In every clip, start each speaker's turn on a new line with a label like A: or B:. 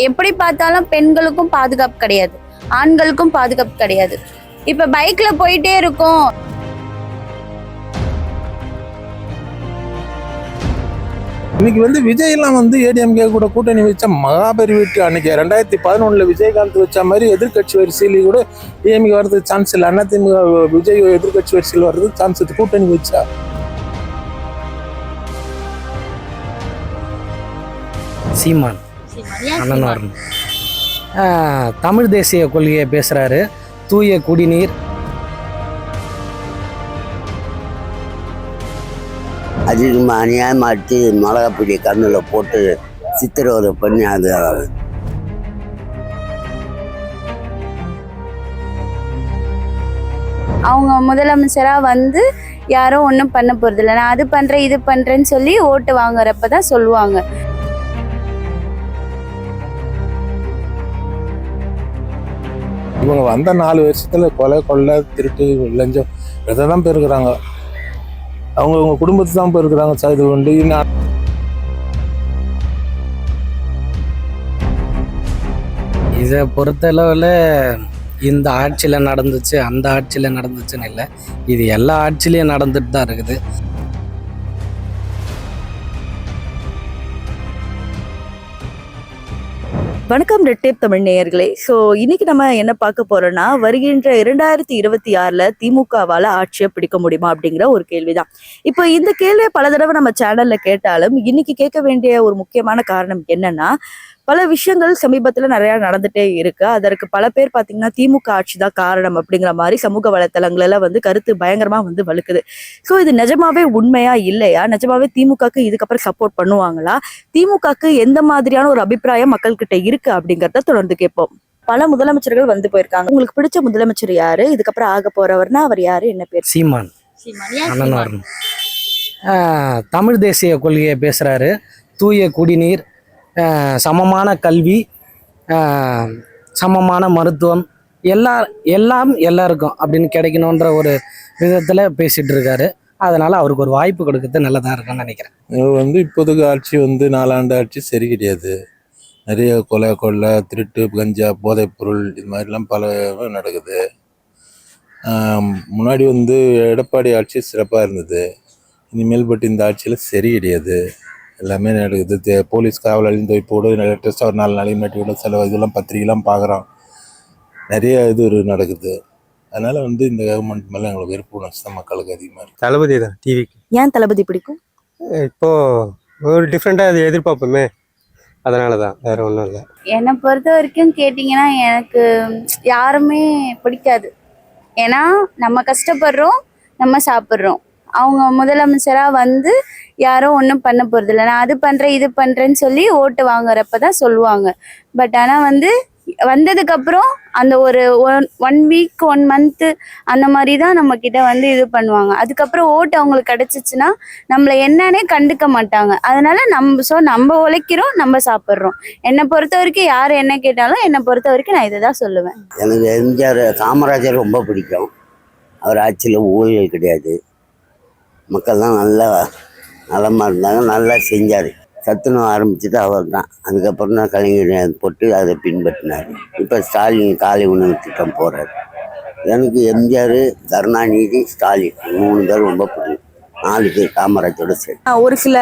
A: எப்படி பார்த்தாலும் பெண்களுக்கும் பாதுகாப்பு கிடையாது, ஆண்களுக்கும் பாதுகாப்பு கிடையாது. இப்ப பைக்ல போயிட்டே இருக்கோம்.
B: இன்னைக்கு விஜய் எல்லாம் ஏடிஎம்கே கூட கூட்டணி வச்ச மகாபெரி வெற்றி. அன்னைக்கு 2011 விஜயகாந்த் வச்ச மாதிரி எதிர்கட்சி வரிசையில கூட டிஎம்கே வர்றதுக்கு சான்ஸ் இல்லை. அதிமுக விஜய் எதிர்கட்சி வரிசையில் வர்றதுக்கு சான்ஸ் இருக்கு. கூட்டணி வச்சா
C: சீமான் அண்ணன் வரணும். தமிழ் தேசிய கொள்கையை பேசுறாரு. தூய குடிநீர்,
D: அதிகமாக அநியாயமாட்டி மிளகாப்பிடி கண்ணில் போட்டு சித்திரவதை பண்ணி அது
A: அவங்க முதலமைச்சரா யாரும் ஒன்றும் பண்ண போறது இல்லை. நான் அது பண்றேன் இது பண்றேன்னு சொல்லி ஓட்டு வாங்குறப்பதான் சொல்லுவாங்க.
B: இவங்க வந்த 4 வருஷத்துல கொலை கொள்ளை திருட்டு லஞ்சம் இதைதான் பெருக்குறாங்க. அவங்க குடும்பத்தை தான் பெருக்குறாங்க. இது உண்டு.
C: இதை பொறுத்தளவில் இந்த ஆட்சியில் நடந்துச்சு அந்த ஆட்சியில் நடந்துச்சுன்னு இல்லை, இது எல்லா ஆட்சியிலையும் நடந்துட்டு தான் இருக்குது.
E: வணக்கம் ரெட் டேப் தமிழ் நேயர்களே. ஸோ இன்னைக்கு நம்ம என்ன பார்க்க போறோம்னா, வருகின்ற 2026 திமுகவால் ஆட்சியை பிடிக்க முடியுமா அப்படிங்கிற ஒரு கேள்விதான். இப்போ இந்த கேள்வியை பல தடவை நம்ம சேனல்ல கேட்டாலும் இன்னைக்கு கேட்க வேண்டிய ஒரு முக்கியமான காரணம் என்னன்னா, பல விஷயங்கள் சமீபத்துல நிறைய நடந்துட்டே இருக்கு. அதற்கு பல பேர் பாத்தீங்கன்னா திமுக ஆட்சி தான் காரணம் அப்படிங்கிற மாதிரி சமூக வலைத்தளங்கள்ல கருத்து பயங்கரமா வலுக்குது. ஸோ இது நிஜமாவே உண்மையா இல்லையா? நிஜமாவே திமுகக்கு இதுக்கப்புறம் சப்போர்ட் பண்ணுவாங்களா? திமுகக்கு எந்த மாதிரியான ஒரு அபிப்பிராயம் மக்கள் கிட்ட இருக்கு அப்படிங்கறத தொடர்ந்து கேட்போம். பல முதலமைச்சர்கள் போயிருக்காங்க. உங்களுக்கு பிடிச்ச முதலமைச்சர் யாரு? இதுக்கப்புறம் ஆக போறவர்னா அவர் யாரு? என்ன பேர்?
C: சீமான் அண்ணன் வரணும். தமிழ் தேசிய கொள்கையை பேசுறாரு. தூய குடிநீர், சமமான கல்வி, சமமான மருத்துவம், எல்லாம் எல்லாருக்கும் அப்படின்னு கிடைக்கணுன்ற ஒரு விதத்தில் பேசிட்டு இருக்காரு. அதனால அவருக்கு ஒரு வாய்ப்பு கொடுக்கறது நல்லதாக இருக்குன்னு நினைக்கிறேன்.
B: இப்போதைக்கு ஆட்சி 4 ஆண்டு ஆட்சி சரி கிடையாது. நிறைய கொலை கொள்ளை திருட்டு கஞ்சா போதைப் பொருள் இது மாதிரிலாம் பல நடக்குது. முன்னாடி எடப்பாடி ஆட்சி சிறப்பாக இருந்தது. இனிமேல் பட்டு இந்த ஆட்சியில் சரி கிடையாது. எல்லாமே நடக்குது. போலீஸ் காவல் அழிந்து வைப்போடு லேட்டஸ்ட்டாக ஒரு 4 நாளைக்கு மாட்டி விட சில இதெல்லாம் பத்திரிகைலாம் பார்க்குறோம். நிறைய நடக்குது. அதனால இந்த கவர்மெண்ட் மேலே எங்களுக்கு வெறுப்பு தான் மக்களுக்கு அதிகமாக இருக்குது.
F: தளபதி தான் டிவிக்கு.
E: ஏன் தளபதி பிடிக்கும்?
F: இப்போது ஒரு டிஃப்ரெண்ட்டாக அது எதிர்பார்ப்போமே, அதனால தான், வேற ஒன்றும் இல்லை.
A: என்னை பொறுத்த வரைக்கும் கேட்டிங்கன்னா எனக்கு யாருமே பிடிக்காது. ஏன்னா நம்ம கஷ்டப்படுறோம், நம்ம சாப்பிட்றோம். அவங்க முதலமைச்சரா யாரும் ஒன்றும் பண்ண போறது இல்லை. நான் அது பண்றேன் இது பண்றேன்னு சொல்லி ஓட்டு வாங்குறப்பதான் சொல்லுவாங்க. பட் ஆனா வந்ததுக்கு அப்புறம் அந்த ஒரு 1 வீக் 1 மந்த் அந்த மாதிரி தான் நம்ம கிட்ட இது பண்ணுவாங்க. அதுக்கப்புறம் ஓட்டு அவங்களுக்கு கிடைச்சிச்சுன்னா நம்மள என்னன்னே கண்டுக்க மாட்டாங்க. அதனால நம்ம உழைக்கிறோம், நம்ம சாப்பிட்றோம். என்னை பொறுத்த வரைக்கும் யார் என்ன கேட்டாலும் என்னை பொறுத்த வரைக்கும் நான் இதை தான் சொல்லுவேன்.
D: எனக்கு எம்ஜிஆர் காமராஜர் ரொம்ப பிடிக்கும். அவர் ஆட்சியில் ஊழல் கிடையாது. மக்கள் தான் நல்லா நலமாக இருந்தாங்க, நல்லா செஞ்சார். சத்துணவு ஆரம்பிச்சுட்டு அவர் தான். அதுக்கப்புறம் தான் கலைஞர் போட்டு அதை பின்பற்றினார். இப்போ ஸ்டாலின் காலை உணவு திட்டம் போடுறாரு. எனக்கு எம்ஜிஆர், கருணாநிதி, ஸ்டாலின் 3 பேர் ரொம்ப பிடிக்கும். 4 பேர் காமராஜோட சரி.
E: ஒரு சில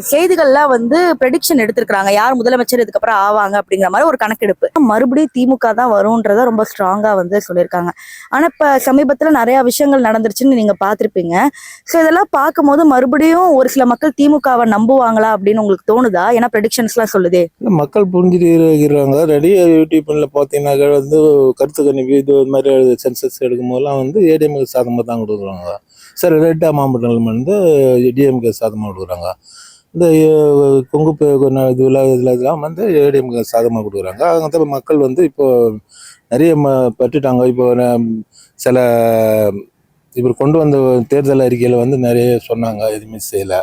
E: செய்திகள்லாம் ப்ரெடிக்ஷன் எடுத்திருக்காங்க, யார் முதலமைச்சர் இதுக்கப்புறம் ஆவாங்க அப்படிங்கிற மாதிரி ஒரு கணக்கெடுப்பு. மறுபடியும் திமுக தான் வரும்ன்றத ரொம்ப ஸ்ட்ராங்கா சொல்லியிருக்காங்க. ஆனா இப்ப சமீபத்துல நிறைய விஷயங்கள் நடந்துருச்சுன்னு நீங்க பாத்திருப்பீங்க. ஸோ இதெல்லாம் பார்க்கும்போது மறுபடியும் ஒரு சில மக்கள் திமுகவை நம்புவாங்களா அப்படின்னு உங்களுக்கு தோணுதா? ஏன்னா ப்ரெடிக்ஷன்ஸ் எல்லாம் சொல்லுதே.
B: மக்கள் புரிஞ்சுட்டு இருக்கிறாங்க. ரெடியா யூடியூப்ல பார்த்தீங்கன்னாக்க கருத்து கணிப்பு இது மாதிரி சென்சஸ் எடுக்கும் போதெல்லாம் ஏடிஎம்கே சாதமாக தான் கொடுக்குறாங்க. சரி, ரெட்டா மாவட்டங்கள் டிஎம்கே சாதமாக கொடுக்குறாங்க. இந்த கொங்கு இதெல்லாம் ஏடிஎம்கே சாதமாக கொடுக்குறாங்க. அங்கே மக்கள் இப்போ நிறைய பட்டுட்டாங்க. இப்போ சில இப்போ கொண்டு வந்த தேர்தல் அறிக்கையில் நிறைய சொன்னாங்க, எதுவுமே செய்யலை.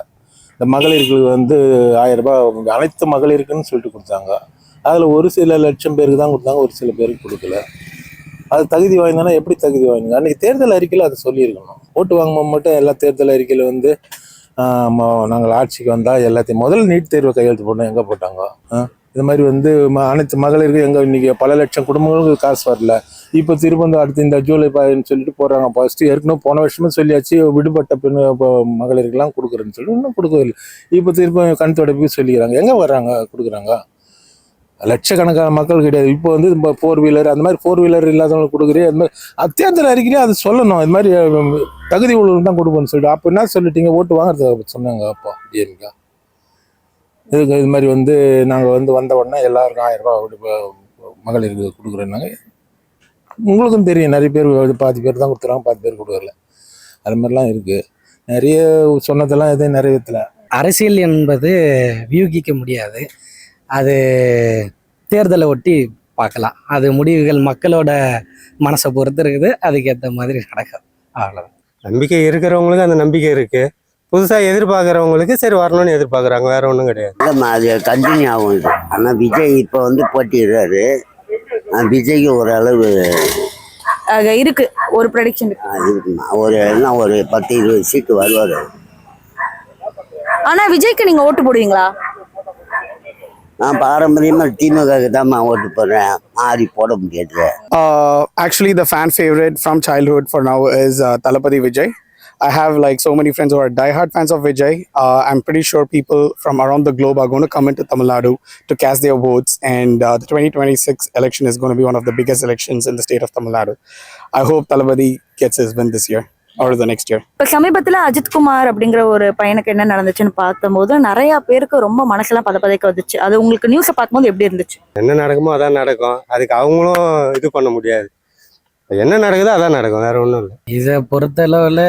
B: இந்த மகளிருக்கு 1000 ரூபாய் அனைத்து மகளிருக்குன்னு சொல்லிட்டு கொடுத்தாங்க. அதில் ஒரு சில லட்சம் பேருக்கு தான் கொடுத்தாங்க, ஒரு சில பேருக்கு கொடுக்கல. அது தகுதி வாய்ந்தானா எப்படி தகுதி வாய்ந்தாங்க? அன்றைக்கி தேர்தல் அறிக்கையில் அதை சொல்லியிருக்கணும். ஓட்டு வாங்கும்போது மட்டும் எல்லா தேர்தல் அறிக்கையில் நாங்கள் ஆட்சிக்கு வந்தால் எல்லாத்தையும் முதல்ல நீட் தேர்வை கையெழுத்து போட்டோம், எங்கே போட்டாங்க? இது மாதிரி வந்து அனைத்து மகளிருக்கு எங்கள் இன்னைக்கு பல லட்சம் குடும்பங்களுக்கு காசு வரல. இப்போ திரும்ப வந்து அடுத்து இந்த ஜூலை 10 சொல்லிட்டு போடுறாங்க. ஃபர்ஸ்ட்டு ஏற்கனவே போன வருஷமே சொல்லியாச்சு விடுபட்ட பெண் மகளிருக்கெல்லாம் கொடுக்குறேன்னு சொல்லி இன்னும் கொடுக்கவில்லை. இப்போ திரும்ப கண் தொடர்புக்கு சொல்லிக்கிறாங்க. எங்கே வர்றாங்க கொடுக்குறாங்க? லட்சக்கணக்கான மக்கள் கிடையாது. இப்போ வந்து 4 வீலர் அந்த மாதிரி 4 வீலர் இல்லாதவங்களுக்கு கொடுக்குறேன். அது மாதிரி தேர்தல் அறிக்கையிலே அது சொல்லணும். இது மாதிரி தகுதி உள்ளவங்களுக்கு தான் கொடுப்போம்னு சொல்லிட்டு அப்போ என்ன சொல்லிட்டீங்க? ஓட்டு வாங்குறதுக்கு சொன்னாங்க அப்போ டிஎம்கே. இது மாதிரி வந்து நாங்கள் வந்து வந்த உடனே எல்லாருக்கும் 1000 ரூபா மகளிருக்கு கொடுக்குறேன்னாங்க. உங்களுக்கும் தெரியும் நிறைய பேர் பாதி பேர் தான் கொடுத்துறாங்க, பாதி பேர் கொடுக்கல. அது மாதிரிலாம் இருக்குது. நிறைய சொன்னதெல்லாம் எதுவும் நிறைவேற்றலை.
C: அரசியல் என்பது வியூகிக்க முடியாது. அது தேர்தலை ஒட்டி பார்க்கலாம். அது முடிவுகள் மக்களோட மனசை பொறுத்து இருக்குது. அதுக்கேற்ற மாதிரி நடக்கும். அவ்வளோதான்.
F: நம்பிக்கை இருக்கிறவங்களுக்கு அந்த நம்பிக்கை இருக்கு. புதுசாக எதிர்பார்க்குறவங்களுக்கு சரி வரணும்னு எதிர்பார்க்குறாங்க, வேற ஒன்றும் கிடையாது.
D: இல்லைம்மா, அது கண்டினியூ ஆகும் இது. ஆனால் விஜய் இப்போ வந்து போட்டிடுறாரு. விஜய்க்கு ஓரளவு
E: இருக்கு ஒரு ப்ரெடிக்ஷன்
D: இருக்குமா, ஒரு 10-20 சீட்டு வருவார்.
E: ஆனா விஜய்க்கு நீங்க ஓட்டு போடுவீங்களா?
D: நான் பாரம்பரியமாக திமுகவுக்கு தான் ஓட்டு போடுறேன். மாறி போட முடியாது.
G: Actually, the fan favorite from childhood for now is Talapati Vijay. I have like so many friends who are diehard fans of Vijay. I'm pretty sure people from around the globe are going to come into Tamil Nadu to cast their votes, and the 2026 election is going to be one of the biggest elections in the state of Tamil Nadu. I hope Talapati gets his win this year or the next year.
E: இப்ப சமீபத்துல அஜித்குமார் அப்படிங்கிற ஒரு பையனுக்கு என்ன நடந்துச்சுன்னு பார்த்தபோது நிறைய பேருக்கு ரொம்ப மனசெல்லாம் பதப்பதைக்க வந்துச்சு. அது உங்களுக்கு நியூஸை பார்க்கும்போது எப்படி இருந்துச்சு?
F: என்ன நடக்குமோ அதான் நடக்கும். அதுக்கு அவங்களும் இது பண்ண முடியாது. என்ன நடக்குதோ அதான் நடக்கும், வேற ஒன்றும் இல்லை.
C: இதை பொறுத்தளவில்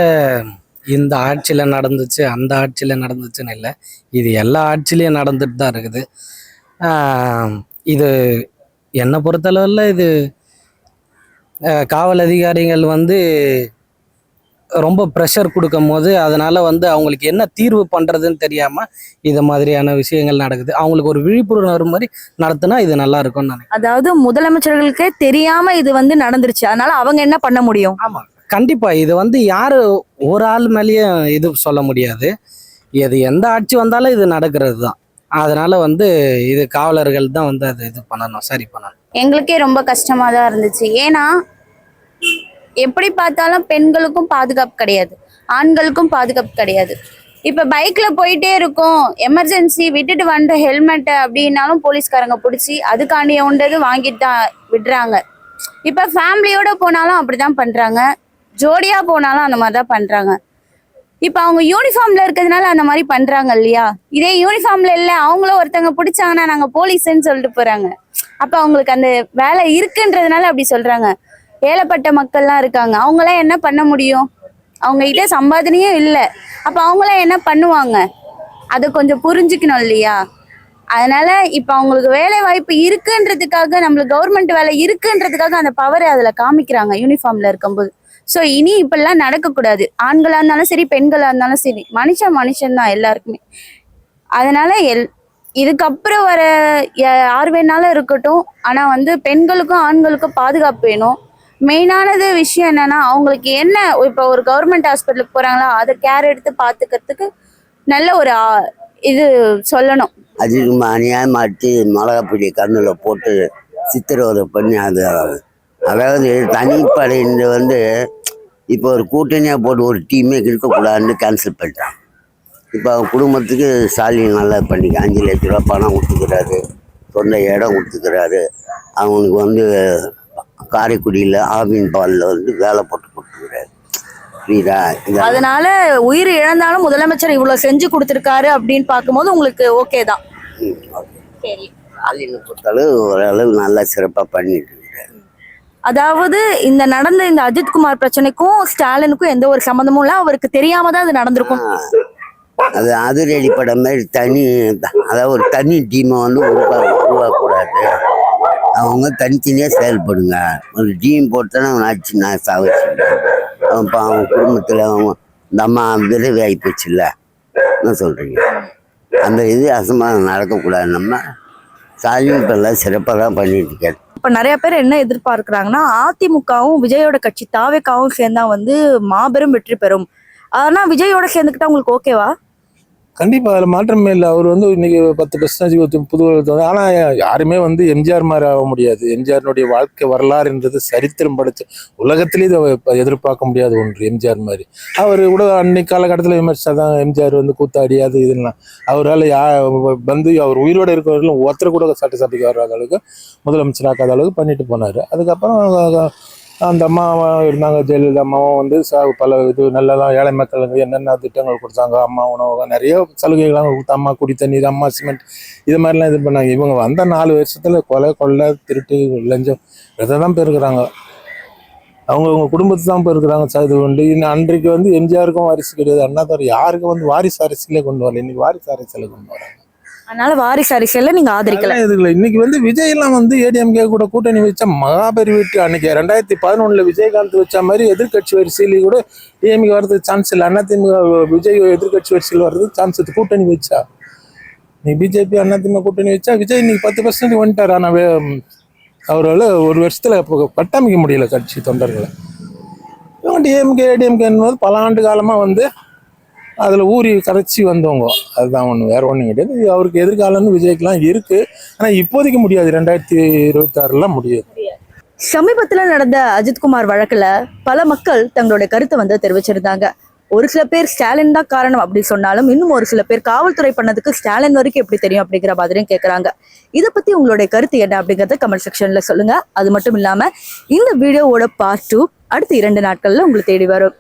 C: இந்த ஆட்சியில் நடந்துச்சு அந்த ஆட்சியில் நடந்துச்சுன்னு இல்லை. இது எல்லா ஆட்சிலையும் நடந்துட்டு தான் இருக்குது. இது என்னை பொறுத்தளவில் இது காவல் அதிகாரிகள் வந்து ரொம்ப ப்ரெஷர் கொடுக்கும் போது அதனால வந்து அவங்களுக்கு என்ன தீர்வு பண்ணுறதுன்னு தெரியாமல் இது மாதிரியான விஷயங்கள் நடக்குது. அவங்களுக்கு ஒரு விழிப்புணர்வு மாதிரி நடத்தினா இது நல்லா இருக்கும்னு நினைக்கிறேன்.
E: அதாவது முதலமைச்சர்களுக்கே தெரியாம இது வந்து நடந்துருச்சு, அதனால அவங்க என்ன பண்ண முடியும்?
C: ஆமாம், கண்டிப்பாக இது வந்து யார் ஒரு ஆள் மேலேயும் இது சொல்ல முடியாது. இது எந்த ஆட்சி வந்தாலும் இது நடக்கிறது தான். அதனால வந்து இது காவலர்கள் தான் வந்து அது இது பண்ணணும், சரி பண்ணணும்.
A: எங்களுக்கே ரொம்ப கஷ்டமாக தான் இருந்துச்சு. ஏன்னா எப்படி பார்த்தாலும் பெண்களுக்கும் பாதுகாப்பு கிடையாது, ஆண்களுக்கும் பாதுகாப்பு கிடையாது. இப்போ பைக்கில் போயிட்டே இருக்கோம், எமர்ஜென்சி விட்டுட்டு வந்த ஹெல்மெட்டை அப்படின்னாலும் போலீஸ்காரங்க பிடிச்சி அதுக்காண்டிய உண்டது வாங்கிட்டு தான் விடுறாங்க. இப்போ ஃபேமிலியோட போனாலும் அப்படி தான் பண்ணுறாங்க, ஜோடியாக போனாலும் அந்த மாதிரி தான் பண்ணுறாங்க. இப்போ அவங்க யூனிஃபார்மில் இருக்கிறதுனால அந்த மாதிரி பண்ணுறாங்க இல்லையா? இதே யூனிஃபார்மில் இல்லை, அவங்களும் ஒருத்தவங்க பிடிச்சாங்கன்னா நாங்கள் போலீஸுன்னு சொல்லிட்டு போகிறாங்க. அப்போ அவங்களுக்கு அந்த வேலை இருக்குன்றதுனால அப்படி சொல்கிறாங்க. ஏழைப்பட்ட மக்கள்லாம் இருக்காங்க, அவங்களாம் என்ன பண்ண முடியும்? அவங்க கிட்ட சம்பாதனையும் இல்லை. அப்போ அவங்களாம் என்ன பண்ணுவாங்க? அதை கொஞ்சம் புரிஞ்சுக்கணும் இல்லையா? அதனால இப்போ அவங்களுக்கு வேலை வாய்ப்பு இருக்குன்றதுக்காக, நம்மளுக்கு கவர்மெண்ட் வேலை இருக்குன்றதுக்காக அந்த பவரை அதில் காமிக்கிறாங்க யூனிஃபார்ம்ல இருக்கும்போது. ஸோ இனி இப்படிலாம் நடக்கக்கூடாது. ஆண்களாக இருந்தாலும் சரி, பெண்களாக இருந்தாலும் சரி, மனுஷன் தான் எல்லாருக்குமே. அதனால இதுக்கப்புறம் வர யார் வேணாலும் இருக்கட்டும், ஆனால் வந்து பெண்களுக்கும் ஆண்களுக்கும் பாதுகாப்பு வேணும். மெயினானது விஷயம் என்னன்னா, அவங்களுக்கு என்ன இப்போ ஒரு கவர்மெண்ட் ஹாஸ்பிட்டலுக்கு போறாங்களா, அதை கேர் எடுத்து பார்த்துக்கிறதுக்கு நல்ல ஒரு இது சொல்லணும்.
D: அதிகமாக அநியாயமாக அடித்து மிளகாப்பிடி கண்ணில் போட்டு சித்திரவதை பண்ணி அதாவது தனிப்படை வந்து இப்போ ஒரு கூட்டணியாக போட்டு ஒரு டீமே இருக்கக்கூடாதுன்னு கேன்சல் பண்ணிட்டான். இப்போ அவங்க குடும்பத்துக்கு ஸ்டாலின் நல்லா பண்ணிக்க 5 லட்ச ரூபா பணம் கொடுத்துக்கிறாரு, சொந்த இடம் கொடுத்துக்கிறாரு. அவங்களுக்கு வந்து காரைக்குடியில் ஆவின் பாலில் வந்து வேலை போட்டு கொடுத்துக்கிறாரு. புரியுதா?
E: அதனால உயிர் இழந்தாலும் முதலமைச்சர் இவ்வளவு செஞ்சு கொடுத்துருக்காரு அப்படின்னு பார்க்கும்போது உங்களுக்கு ஓகே தான்.
D: ஸ்டாலினை பொறுத்தளவு ஓரளவு நல்லா சிறப்பாக பண்ணிட்டு இருக்கிறாரு.
E: அதாவது இந்த நடந்த இந்த அஜித்குமார் பிரச்சனைக்கும் ஸ்டாலினுக்கும் எந்த ஒரு சம்மந்தமும் இல்லை, அவருக்கு தெரியாம தான் அது நடந்திருக்கும்.
D: அது அதிரடி படம் மாதிரி அதாவது ஒரு தனி டீமை வந்து உருவாக்கக்கூடாது. அவங்க தனித்தனியாக செயல்படுங்க. ஒரு டீம் போட்டோன்னா அவன் ஆச்சு நான் சாவச்சு. அவன் குடும்பத்தில் இந்த அம்மா விரைவி ஆகி போச்சுல்ல, என்ன சொல்கிறீங்க? அந்த இது அசம்பாதம் நடக்கக்கூடாது. நம்ம ஸ்டாலின் இப்போ எல்லாம் சிறப்பாக தான் பண்ணிட்டு இருக்காரு.
E: இப்ப நிறைய பேர் என்ன எதிர்பார்க்கிறாங்கன்னா, அதிமுகவும் விஜயோட கட்சி தாவேக்காவும் சேர்ந்தா வந்து மாபெரும் வெற்றி பெறும். ஆனா விஜயோட சேர்ந்துக்கிட்டா உங்களுக்கு ஓகேவா?
B: கண்டிப்பா அதுல மாற்றமே இல்லை. அவர் வந்து இன்னைக்கு 10% புது ஆனா யாருமே வந்து எம்ஜிஆர் மாதிரி ஆக முடியாது. எம்ஜிஆருடைய வாழ்க்கை வரலாறுன்றது சரித்திரம் படைச்ச உலகத்திலேயே இதை எதிர்பார்க்க முடியாத ஒன்று. எம்ஜிஆர் மாதிரி அவர் கூட அன்னைக்கு காலகட்டத்தில் விமர்சிச்சாதான் எம்ஜிஆர் வந்து கூத்தாடி அது இதெல்லாம் அவரால் வந்து அவர் உயிரோடு இருக்கிறவர்களும் ஒருத்தர் கூட சட்டசபைக்கு வராத அளவுக்கு முதலமைச்சராக்காத அளவுக்கு பண்ணிட்டு போனார். அதுக்கப்புறம் அந்த அம்மா இருந்தாங்க, ஜெயலலிதா அம்மாவும் வந்து பல இது நல்லதான் ஏழை மக்களுக்கு என்னென்ன திட்டங்கள் கொடுத்தாங்க, அம்மா உணவகம் நிறைய சலுகைகள்லாம் கொடுத்து, அம்மா குடி தண்ணீர், அம்மா சிமெண்ட் இது மாதிரிலாம் இது பண்ணாங்க. இவங்க வந்த 4 வருஷத்துல கொலை கொள்ளை திருட்டு லஞ்சம் இதை தான் பெருக்கிறாங்க. அவங்க குடும்பத்தை தான் பெருக்கிறாங்க. இது உண்டு. இன்னும் அன்றைக்கு வந்து எம்ஜிஆருக்கும் வாரிசு கிடையாது, அண்ணாதுரை யாருக்கும் வந்து வாரிசு அரசியலே கொண்டு வரல. இன்னைக்கு வாரிசு அரசியலை கொண்டு வராங்க.
E: அதனால வாரிசு அரசியல்ல நீங்க ஆதரிக்கல.
B: இதுல இன்னைக்கு வந்து விஜய் எல்லாம் வந்து ஏடிஎம்கே கூட கூட்டணி வச்சா மகாபெரி வெற்றி. அன்னைக்கு 2011 விஜயகாந்த் வச்ச மாதிரி எதிர்கட்சி வரிசையில கூட டிஎம்கே வர்றதுக்கு சான்ஸ் இல்லை. அதிமுக விஜய் எதிர்கட்சி வரிசையில் வர்றதுக்கு சான்ஸ் இருக்கு. கூட்டணி வச்சா நீ பிஜேபி அதிமுக கூட்டணி வச்சா விஜய் இன்னைக்கு 10% வந்துட்டார். ஆனா அவரால் ஒரு வருஷத்துல கட்டமைக்க முடியல கட்சி தொண்டர்களை. இவங்க டிஎம்கே ஏடிஎம்கே என்பது பல ஆண்டு காலமா வந்து அதில் ஊறி கரைச்சி வந்தவங்க. அதுதான் ஒன்று, வேற ஒன்றும் கிடையாது. அவருக்கு எதிர்காலம்னு விஜய்க்கெல்லாம் இருக்கு. ஆனால் இப்போதைக்கு முடியாது. 2026 முடியாது.
E: சமீபத்துல நடந்த அஜித்குமார் வழக்குல பல மக்கள் தங்களுடைய கருத்தை வந்து தெரிவிச்சிருந்தாங்க. ஒரு சில பேர் ஸ்டாலின் தான் காரணம் அப்படி சொன்னாலும், இன்னும் ஒரு சில பேர் காவல்துறை பண்ணதுக்கு ஸ்டாலின் வரைக்கும் எப்படி தெரியும் அப்படிங்கிற மாதிரியும் கேட்கறாங்க. இதை பத்தி உங்களுடைய கருத்து என்ன அப்படிங்கறத கமெண்ட் செக்ஷன்ல சொல்லுங்க. அது மட்டும் இல்லாம இந்த வீடியோவோட பார்ட் 2 அடுத்த 2 நாட்கள்ல உங்களுக்கு தேடி வரும்.